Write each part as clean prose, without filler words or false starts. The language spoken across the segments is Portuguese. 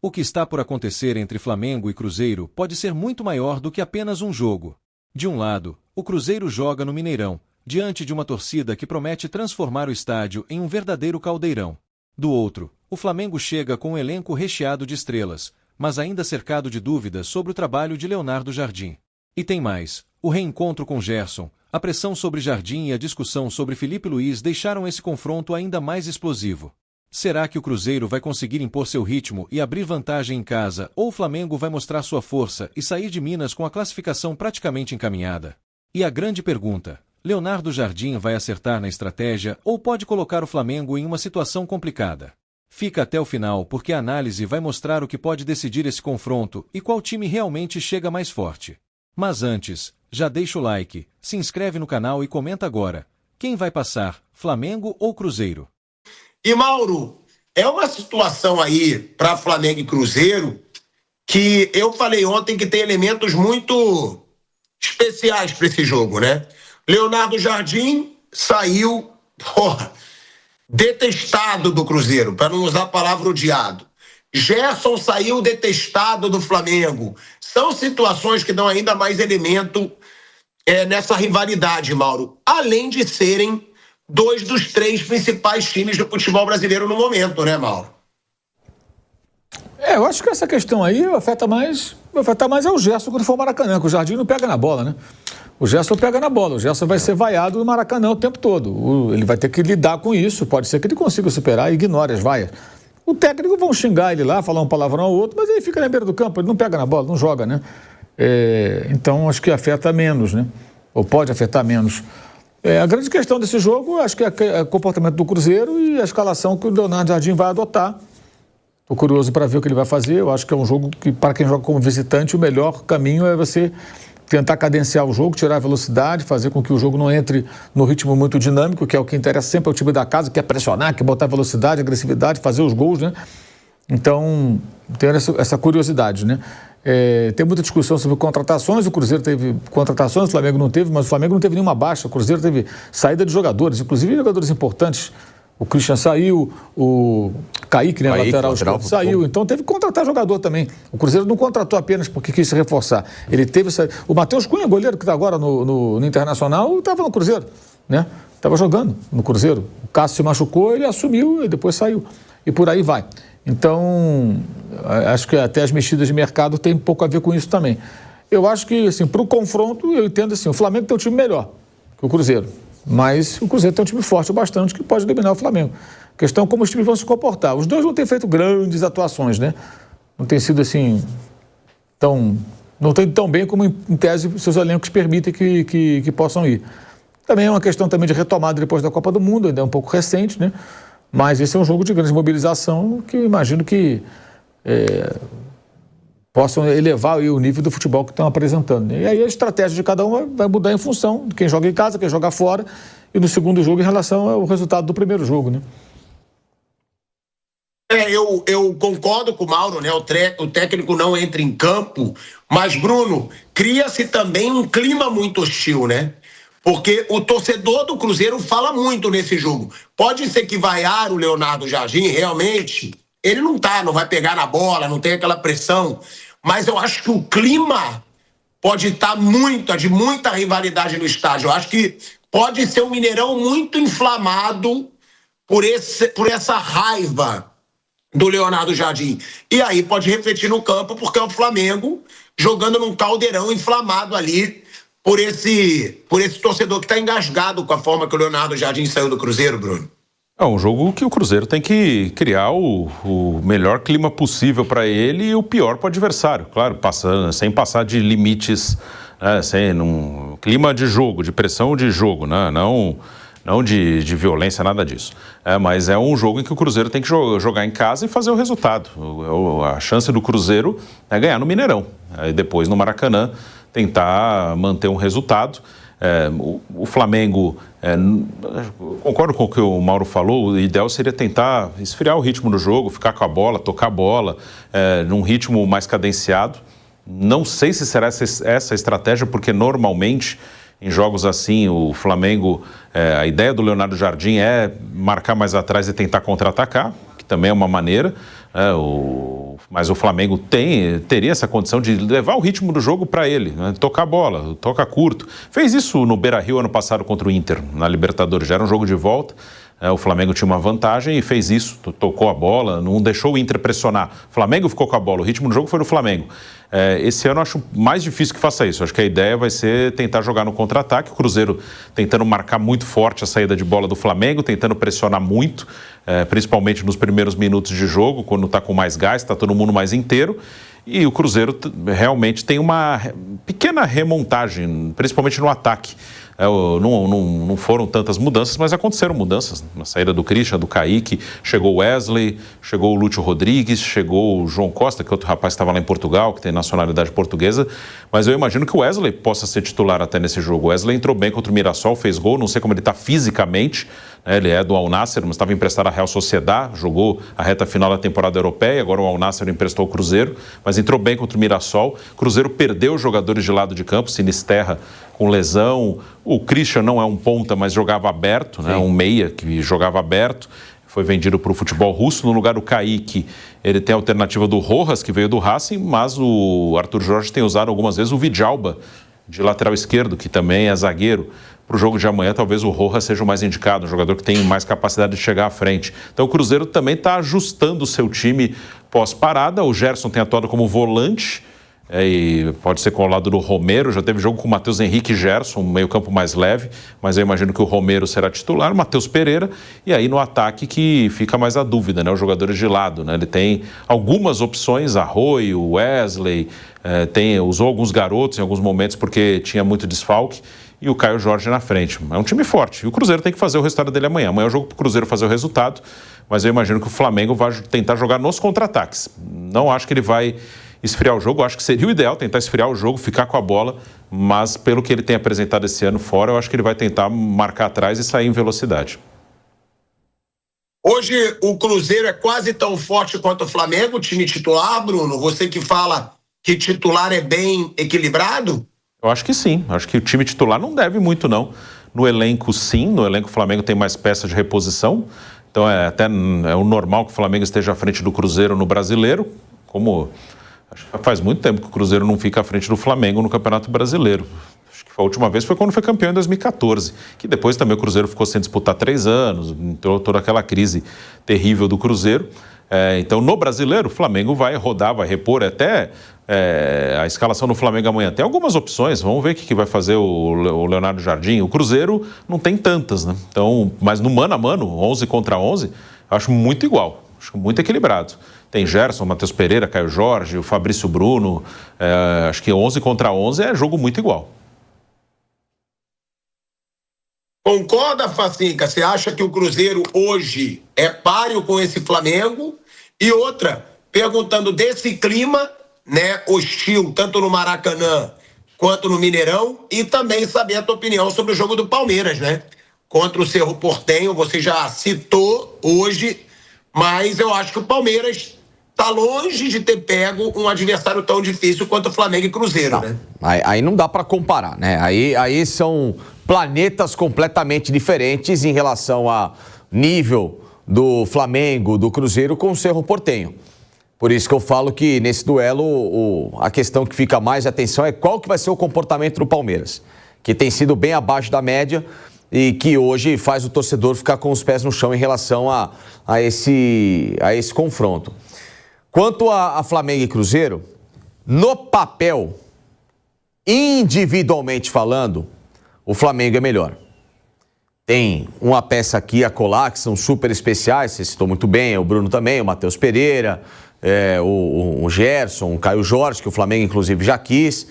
O que está por acontecer entre Flamengo e Cruzeiro pode ser muito maior do que apenas um jogo. De um lado, o Cruzeiro joga no Mineirão, diante de uma torcida que promete transformar o estádio em um verdadeiro caldeirão. Do outro, o Flamengo chega com um elenco recheado de estrelas, mas ainda cercado de dúvidas sobre o trabalho de Leonardo Jardim. E tem mais: o reencontro com Gerson, a pressão sobre Jardim e a discussão sobre Felipe Luiz deixaram esse confronto ainda mais explosivo. Será que o Cruzeiro vai conseguir impor seu ritmo e abrir vantagem em casa, ou o Flamengo vai mostrar sua força e sair de Minas com a classificação praticamente encaminhada? E a grande pergunta: Leonardo Jardim vai acertar na estratégia ou pode colocar o Flamengo em uma situação complicada? Fica até o final porque a análise vai mostrar o que pode decidir esse confronto e qual time realmente chega mais forte. Mas antes, já deixa o like, se inscreve no canal e comenta agora: quem vai passar, Flamengo ou Cruzeiro? E Mauro, é uma situação aí para Flamengo e Cruzeiro que eu falei ontem que tem elementos muito especiais para esse jogo, né? Leonardo Jardim saiu, detestado do Cruzeiro, para não usar a palavra odiado. Gerson saiu detestado do Flamengo. São situações que dão ainda mais elemento nessa rivalidade, Mauro. Além de serem dois dos três principais times do futebol brasileiro no momento, né, Mauro? Eu acho que essa questão aí afeta mais é o Gerson quando for Maracanã, que o Jardim não pega na bola, né? O Gerson pega na bola, o Gerson vai ser vaiado no Maracanã o tempo todo. Ele vai ter que lidar com isso, pode ser que ele consiga superar e ignore as vaias. O técnico vão xingar ele lá, falar um palavrão ao outro, mas ele fica na beira do campo, ele não pega na bola, não joga, né? Então acho que afeta menos, né? Ou pode afetar menos. A grande questão desse jogo, acho que é o comportamento do Cruzeiro e a escalação que o Leonardo Jardim vai adotar. Estou curioso para ver o que ele vai fazer. Eu acho que é um jogo que, para quem joga como visitante, o melhor caminho é você tentar cadenciar o jogo, tirar a velocidade, fazer com que o jogo não entre no ritmo muito dinâmico, que é o que interessa sempre ao time da casa, que é pressionar, que é botar velocidade, agressividade, fazer os gols, né? Então, tem essa curiosidade, né? Tem muita discussão sobre contratações, o Cruzeiro teve contratações, o Flamengo não teve, mas o Flamengo não teve nenhuma baixa, o Cruzeiro teve saída de jogadores, inclusive jogadores importantes. O Christian saiu, o Kaique, né, lateral saiu, então teve que contratar jogador também. O Cruzeiro não contratou apenas porque quis se reforçar. Ele teve o Matheus Cunha, goleiro que está agora no Internacional, estava no Cruzeiro, né? Estava jogando no Cruzeiro. O Cássio se machucou, ele assumiu e depois saiu. E por aí vai. Então, acho que até as mexidas de mercado têm um pouco a ver com isso também. Eu acho que, assim, para o confronto, eu entendo assim, o Flamengo tem um time melhor que o Cruzeiro. Mas o Cruzeiro tem um time forte bastante que pode eliminar o Flamengo. A questão é como os times vão se comportar. Os dois não têm feito grandes atuações, né? Não tem sido assim não tem tão bem como em tese seus elencos permitem que possam ir. Também é uma questão também de retomada depois da Copa do Mundo, ainda é um pouco recente, né? Mas esse é um jogo de grande mobilização que eu imagino que possam elevar o nível do futebol que estão apresentando, né? E aí a estratégia de cada um vai mudar em função de quem joga em casa, quem joga fora, e no segundo jogo em relação ao resultado do primeiro jogo, né? Eu concordo com o Mauro, né? O técnico não entra em campo, mas, Bruno, cria-se também um clima muito hostil, né? Porque o torcedor do Cruzeiro fala muito nesse jogo. Pode ser que vaiar o Leonardo Jardim, realmente, ele não vai pegar na bola, não tem aquela pressão, mas eu acho que o clima pode estar de muita rivalidade no estádio. Eu acho que pode ser um Mineirão muito inflamado por essa raiva do Leonardo Jardim. E aí pode refletir no campo, porque é o Flamengo jogando num caldeirão inflamado ali por esse torcedor que está engasgado com a forma que o Leonardo Jardim saiu do Cruzeiro, Bruno. É um jogo que o Cruzeiro tem que criar o melhor clima possível para ele e o pior para o adversário, claro, sem passar de limites, né, num clima de jogo, de pressão de jogo, né, não de violência, nada disso. Mas é um jogo em que o Cruzeiro tem que jogar em casa e fazer o resultado. A chance do Cruzeiro é ganhar no Mineirão, aí depois no Maracanã tentar manter um resultado. O Flamengo, concordo com o que o Mauro falou, o ideal seria tentar esfriar o ritmo do jogo, ficar com a bola, tocar a bola, num ritmo mais cadenciado. Não sei se será essa estratégia, porque normalmente em jogos assim o Flamengo, a ideia do Leonardo Jardim é marcar mais atrás e tentar contra-atacar, que também é uma maneira. O Mas o Flamengo teria essa condição de levar o ritmo do jogo para ele, né? Tocar a bola, toca curto. Fez isso no Beira-Rio ano passado contra o Inter, na Libertadores. Já era um jogo de volta. O Flamengo tinha uma vantagem e fez isso, tocou a bola, não deixou o Inter pressionar. O Flamengo ficou com a bola, o ritmo do jogo foi do Flamengo. Esse ano eu acho mais difícil que faça isso. Acho que a ideia vai ser tentar jogar no contra-ataque. O Cruzeiro tentando marcar muito forte a saída de bola do Flamengo, tentando pressionar muito, principalmente nos primeiros minutos de jogo, quando está com mais gás, está todo mundo mais inteiro. E o Cruzeiro realmente tem uma pequena remontagem, principalmente no ataque. Não foram tantas mudanças, mas aconteceram mudanças. Na saída do Christian, do Kaique, chegou o Wesley, chegou o Lúcio Rodrigues, chegou o João Costa, que é outro rapaz que estava lá em Portugal, que tem nacionalidade portuguesa. Mas eu imagino que o Wesley possa ser titular até nesse jogo. O Wesley entrou bem contra o Mirassol, fez gol, não sei como ele está fisicamente. Ele é do Al Nassr, mas estava emprestado à Real Sociedad, jogou a reta final da temporada europeia, agora o Al Nassr emprestou o Cruzeiro, mas entrou bem contra o Mirassol. O Cruzeiro perdeu os jogadores de lado de campo, Sinisterra com lesão. O Christian não é um ponta, mas jogava aberto, né? Um meia que jogava aberto. Foi vendido para o futebol russo. No lugar do Kaique, ele tem a alternativa do Rojas, que veio do Racing, mas o Arthur Jorge tem usado algumas vezes o Vidjalba, de lateral esquerdo, que também é zagueiro. Para o jogo de amanhã, talvez o Rojas seja o mais indicado, um jogador que tem mais capacidade de chegar à frente. Então o Cruzeiro também está ajustando o seu time pós-parada. O Gerson tem atuado como volante, e pode ser com o lado do Romero. Já teve jogo com o Matheus Henrique e Gerson, um meio campo mais leve, mas eu imagino que o Romero será titular, o Matheus Pereira, e aí no ataque que fica mais a dúvida, né? Os jogadores de lado, né? Ele tem algumas opções, Arroio, Wesley, usou alguns garotos em alguns momentos porque tinha muito desfalque, e o Caio Jorge na frente. É um time forte. E o Cruzeiro tem que fazer o resultado dele amanhã. Amanhã é o jogo para o Cruzeiro fazer o resultado, mas eu imagino que o Flamengo vai tentar jogar nos contra-ataques. Não acho que ele vai esfriar o jogo. Eu acho que seria o ideal tentar esfriar o jogo, ficar com a bola, mas pelo que ele tem apresentado esse ano fora, eu acho que ele vai tentar marcar atrás e sair em velocidade. Hoje o Cruzeiro é quase tão forte quanto o Flamengo, o time titular, Bruno? Você que fala que titular é bem equilibrado? Eu acho que sim. Acho que o time titular não deve muito, não. No elenco, sim. No elenco, o Flamengo tem mais peças de reposição. Então, é o normal que o Flamengo esteja à frente do Cruzeiro no Brasileiro. Como acho que faz muito tempo que o Cruzeiro não fica à frente do Flamengo no Campeonato Brasileiro. Acho que a última vez foi quando foi campeão em 2014. Que depois também o Cruzeiro ficou sem disputar 3 anos. Entrou toda aquela crise terrível do Cruzeiro. Então, no Brasileiro, o Flamengo vai rodar, vai repor até a escalação do Flamengo amanhã. Tem algumas opções, vamos ver o que vai fazer o Leonardo Jardim. O Cruzeiro não tem tantas, né? Então, mas no mano a mano, 11 contra 11, acho muito igual, acho muito equilibrado. Tem Gerson, Matheus Pereira, Caio Jorge, o Fabrício Bruno, acho que 11 contra 11 é jogo muito igual. Concorda, Facinca? Você acha que o Cruzeiro hoje é páreo com esse Flamengo? E outra, perguntando desse clima, né, hostil, tanto no Maracanã quanto no Mineirão, e também saber a tua opinião sobre o jogo do Palmeiras, né? Contra o Cerro Porteño, você já citou hoje, mas eu acho que o Palmeiras está longe de ter pego um adversário tão difícil quanto o Flamengo e Cruzeiro, não, né? Aí não dá para comparar, né? Aí são planetas completamente diferentes em relação a nível do Flamengo, do Cruzeiro com o Cerro Porteño. Por isso que eu falo que nesse duelo a questão que fica mais de atenção é qual que vai ser o comportamento do Palmeiras, que tem sido bem abaixo da média e que hoje faz o torcedor ficar com os pés no chão em relação a esse confronto. Quanto a Flamengo e Cruzeiro, no papel, individualmente falando, o Flamengo é melhor. Tem uma peça aqui, a colar, que são super especiais, você citou muito bem, o Bruno também, o Matheus Pereira, o Gerson, o Caio Jorge, que o Flamengo inclusive já quis,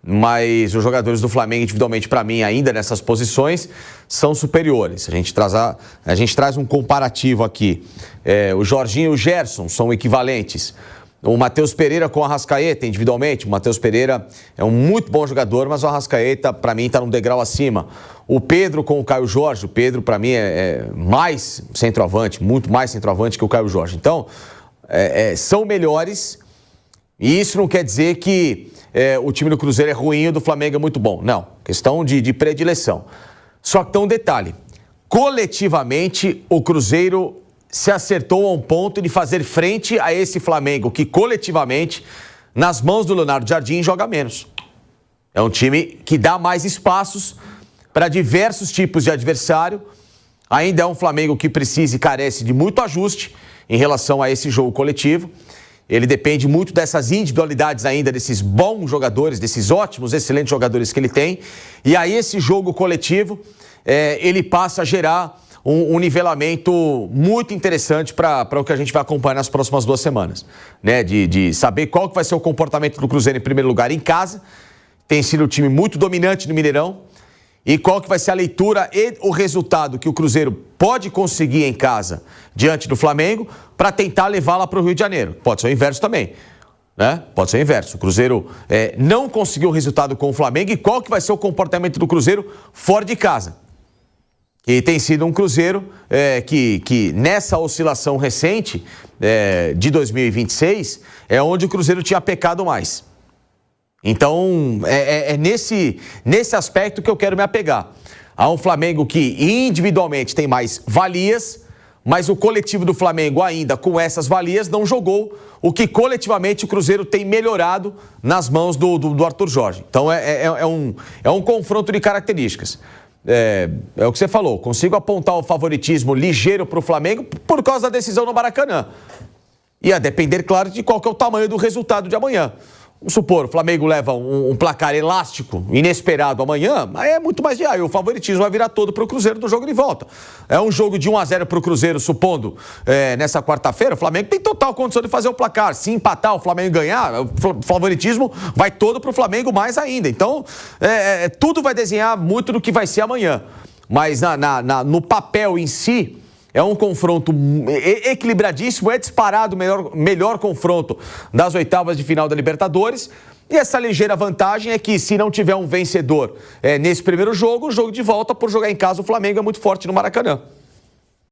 mas os jogadores do Flamengo individualmente, para mim, ainda nessas posições, são superiores. A gente traz um comparativo aqui. O Jorginho e o Gerson são equivalentes. O Matheus Pereira com o Arrascaeta, individualmente. O Matheus Pereira é um muito bom jogador, mas o Arrascaeta, para mim, está num degrau acima. O Pedro com o Caio Jorge. O Pedro, para mim, é mais centroavante, muito mais centroavante que o Caio Jorge. Então, são melhores. E isso não quer dizer que o time do Cruzeiro é ruim e o do Flamengo é muito bom. Não, questão de predileção. Só que tem um detalhe. Coletivamente, o Cruzeiro se acertou a um ponto de fazer frente a esse Flamengo que coletivamente, nas mãos do Leonardo Jardim, joga menos. É um time que dá mais espaços para diversos tipos de adversário. Ainda é um Flamengo que precisa e carece de muito ajuste em relação a esse jogo coletivo. Ele depende muito dessas individualidades ainda, desses bons jogadores, desses ótimos, excelentes jogadores que ele tem. E aí esse jogo coletivo, ele passa a gerar um nivelamento muito interessante para o que a gente vai acompanhar nas próximas 2 semanas. Né? De saber qual que vai ser o comportamento do Cruzeiro em primeiro lugar em casa. Tem sido um time muito dominante no Mineirão. E qual que vai ser a leitura e o resultado que o Cruzeiro pode conseguir em casa diante do Flamengo para tentar levá-la para o Rio de Janeiro. Pode ser o inverso também, né? Pode ser o inverso. O Cruzeiro não conseguiu o resultado com o Flamengo e qual que vai ser o comportamento do Cruzeiro fora de casa. E tem sido um Cruzeiro que nessa oscilação recente de 2026 é onde o Cruzeiro tinha pecado mais. Então, nesse aspecto que eu quero me apegar. Há um Flamengo que individualmente tem mais valias, mas o coletivo do Flamengo ainda com essas valias não jogou o que coletivamente o Cruzeiro tem melhorado nas mãos do Arthur Jorge. Então, é um confronto de características. É o que você falou, consigo apontar o favoritismo ligeiro para o Flamengo por causa da decisão no Maracanã. E a depender, claro, de qual que é o tamanho do resultado de amanhã. Vamos supor, o Flamengo leva um placar elástico, inesperado amanhã, aí é muito mais de aí. O favoritismo vai virar todo para o Cruzeiro do jogo de volta. É um jogo de 1-0 para o Cruzeiro, supondo, nessa quarta-feira, o Flamengo tem total condição de fazer o placar. Se empatar, o Flamengo ganhar, o favoritismo vai todo para o Flamengo mais ainda. Então, tudo vai desenhar muito do que vai ser amanhã. Mas no papel em si, é um confronto equilibradíssimo, é disparado o melhor confronto das oitavas de final da Libertadores. E essa ligeira vantagem é que se não tiver um vencedor nesse primeiro jogo, o jogo de volta por jogar em casa, o Flamengo é muito forte no Maracanã.